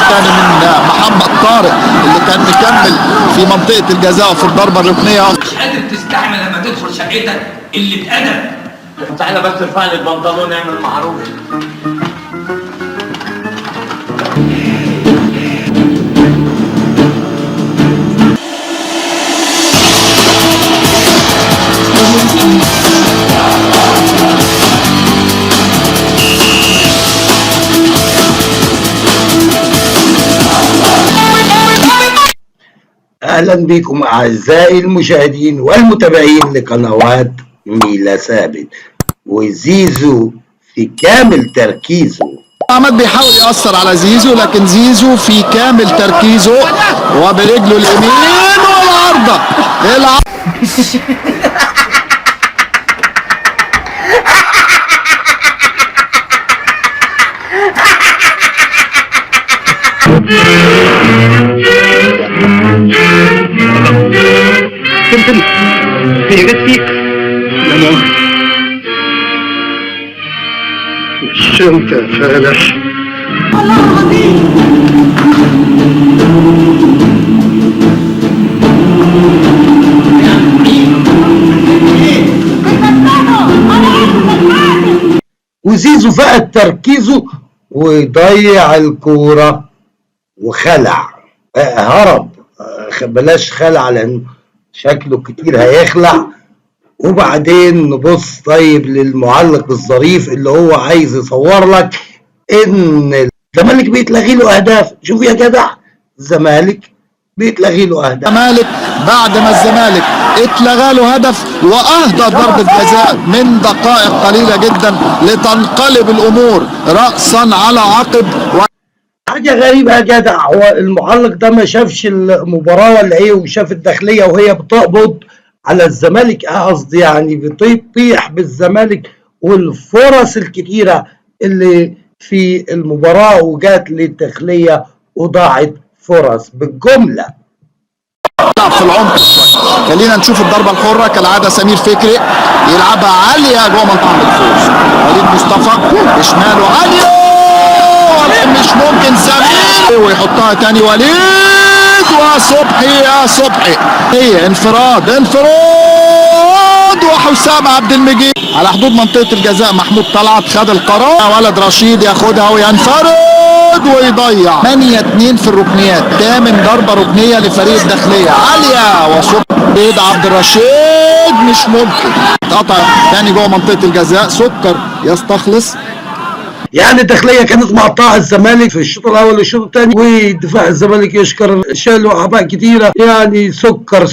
تاني من محمد طارق اللي كان مكمل في منطقة الجزاء في الضربة الركنية. مش قادر تستحمل لما تدخل شقتك اللي اتأدب. تعالى بس ارفع لي البنطلون اعمل معروف. أهلا بكم أعزائي المشاهدين والمتابعين لقنوات ميلا ثابت. وزيزو في كامل تركيزه. عماد بيحاول يأثر على زيزو، لكن زيزو في كامل تركيزه وبرجله اليمين والعارضة تمتم هي جت فيك يا ماما. مش انت يا فالح. والله العظيم. وزيزو فقد تركيزه وضيع الكورة وخلع، هرب، بلاش خلع لأنه شكله كتير هيخلع. وبعدين نبص طيب للمعلق الظريف اللي هو عايز يصور لك ان الزمالك بيتلغي له اهداف. شوف يا جدع، الزمالك بيتلغي له اهداف. الزمالك بعد ما الزمالك اتلغى له هدف واهدى ضربة جزاء من دقائق قليلة جدا لتنقلب الامور رأسا على عقب. حاجة غريبة يا جدع، هو المعلق ده ما شافش المباراة ولا ايه؟ وشاف الداخلية وهي بتقبض على الزمالك، قصدي يعني بتطيح بالزمالك والفرص الكتيرة اللي في المباراة وجات للداخلية وضاعت فرص بالجملة. في العمق شوية. خلينا نشوف الضربة الحرة كالعادة. سمير فكري يلعبها عالية جوه منطقة الفوز. وليد مصطفى بشماله عالية مش ممكن سمير ويحطها تاني وليد وصبحي. يا صبحي هي انفراد وحسام عبد المجيد على حدود منطقة الجزاء. محمود طلعت خد القرار، ولد رشيد ياخدها وينفرد ويضيع. 8-2 في الركنيات، تامن ضربة ركنية لفريق الداخلية. عالية وصبحي عبد الرشيد مش ممكن. قطع تاني جوه منطقة الجزاء. سكر يستخلص. يعني الداخليه كانت مقطعه الزمالك في الشوط الاول والشوط الثاني، ودفاع الزمالك يشكر، شالوا اعباء كتيره. يعني سكر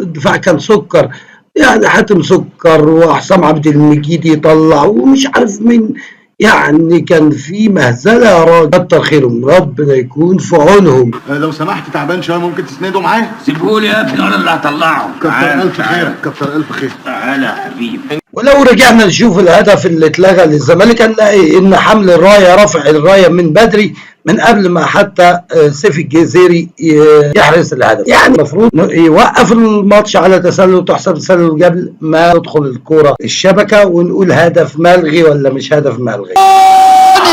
الدفاع كان سكر، يعني حاتم سكر وحسام عبد المجيد يطلع ومش عارف مين. يعني كان في مهزله يا راجل. كتر خيرهم، ربنا يكون في عونهم. لو سمحت تعبان شويه ممكن تسنده معايا؟ سيبهولي يا ابني انا اللي هطلعه. كتر الف خيرك، كتر الف خير. تعالى يا حبيبي. ولو رجعنا نشوف الهدف اللي اتلغى للزمالك هنلاقي ان حمل الرايه، رفع الرايه من بدري، من قبل ما حتى سيف الجزيري يحرز الهدف. يعني المفروض يوقف الماتش على تسلل وتحسب تسلل قبل ما تدخل الكوره الشبكه ونقول هدف ملغي ولا مش هدف ملغي.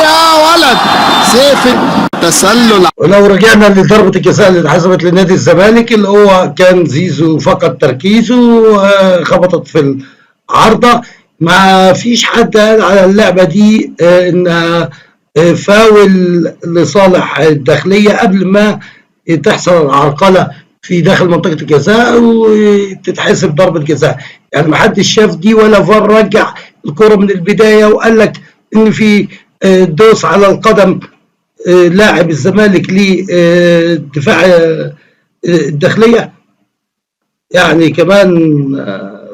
يا ولد سيف التسلل. ولو رجعنا لضربه الجزاء اللي اتحسبت لنادي الزمالك، اللي هو كان زيزو فقد تركيزه، خبطت في العارضه. ما فيش حد قال على اللعبه دي انها فاول لصالح الداخليه قبل ما تحصل العرقله في داخل منطقه الجزاء وتتحسب ضربه جزاء. يعني ما حدش شاف دي ولا فار رجع الكره من البدايه وقال لك ان في دوس على القدم لاعب الزمالك لدفاع الداخليه. يعني كمان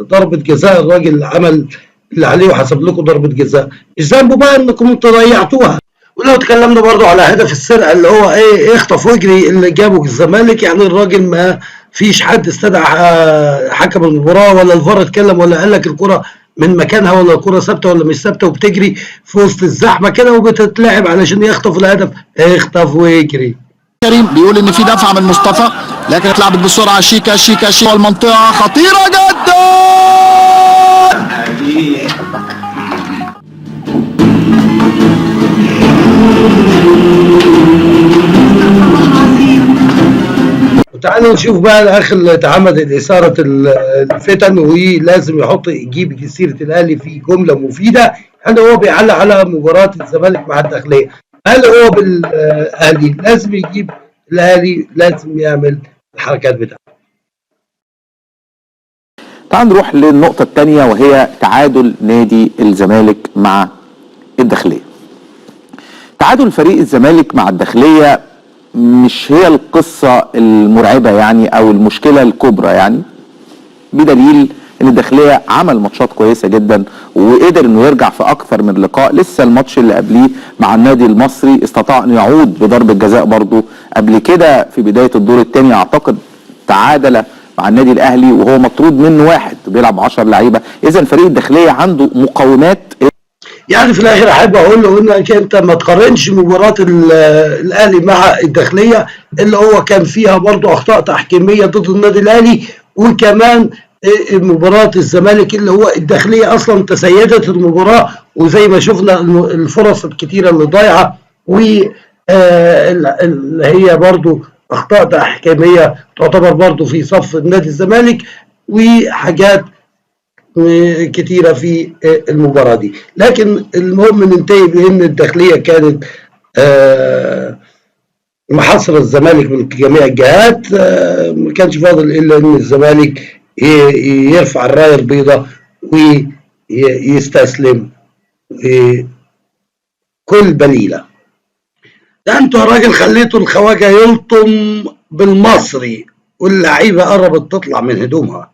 ضربه جزاء، الراجل عمل اللي عليه وحسب لكم ضربه جزاء، مش ذنبه بقى انكم انتوا ضيعتوها. ولو تكلمنا برضو على هدف السرقه اللي هو ايه، اخطف واجري اللي جابه الزمالك. يعني الراجل ما فيش حد استدعى حكم المباراه ولا الفار اتكلم ولا قال لك الكره من مكانها ولا الكره ثابته ولا مش ثابته وبتجري في وسط الزحمه كده وبتتلعب علشان يخطف الهدف. اخطف ويجري. كريم بيقول ان في دفعه من مصطفى لكن اتلعبت بسرعه. شيكا والمنطقه خطيره جدا. تعالوا نشوف بقى الاخ اللي اتعمد اثاره الفتن ولازم يجيب سيره الاهلي في جمله مفيده. هل هو بيعلق على مباراه الزمالك مع الداخليه؟ هل هو بالاهلي لازم يجيب الاهلي لازم يعمل الحركات بتاعته؟ تعال نروح للنقطة الثانية وهي تعادل نادي الزمالك مع الداخلية. تعادل فريق الزمالك مع الداخلية مش هي القصة المرعبة يعني او المشكلة الكبرى يعني، بدليل ان الداخلية عمل ماتشات كويسة جدا وقدر انه يرجع في اكثر من لقاء. لسه الماتش اللي قبليه مع النادي المصري استطاع ان يعود بضربة جزاء برضه قبل كده في بداية الدور الثاني، اعتقد تعادل مع النادي الاهلي وهو مطرود منه واحد بيلعب 10 لعيبة. اذا فريق الداخلية عنده مقومات. يعني في الاخر احب اقول له انك انت ما تقارنش مباراه الاهلي مع الداخليه اللي هو كان فيها برضه اخطاء تحكيميه ضد النادي الاهلي، وكمان مباراه الزمالك اللي هو الداخليه اصلا تسيدت المباراه، وزي ما شفنا الفرص الكتيره اللي ضايعه واللي هي برضه اخطاء تحكيميه تعتبر برضه في صف النادي الزمالك وحاجات كتيرة في المباراة دي. لكن المهم ننتهي بأن الداخلية كانت محاصرة الزمالك من جميع الجهات، ما كانش فاضل إلا أن الزمالك يرفع الراية البيضاء ويستسلم كل بليلة. ده انتوا يا راجل خليتوا الخواجة يلطم بالمصري واللعيبة قربت تطلع من هدومها.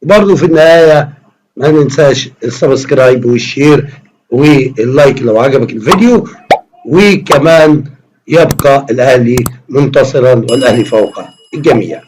برضو في النهاية ما ننساش السبسكرايب والشير واللايك لو عجبك الفيديو، وكمان يبقى الأهلي منتصرا والأهلي فوق الجميع.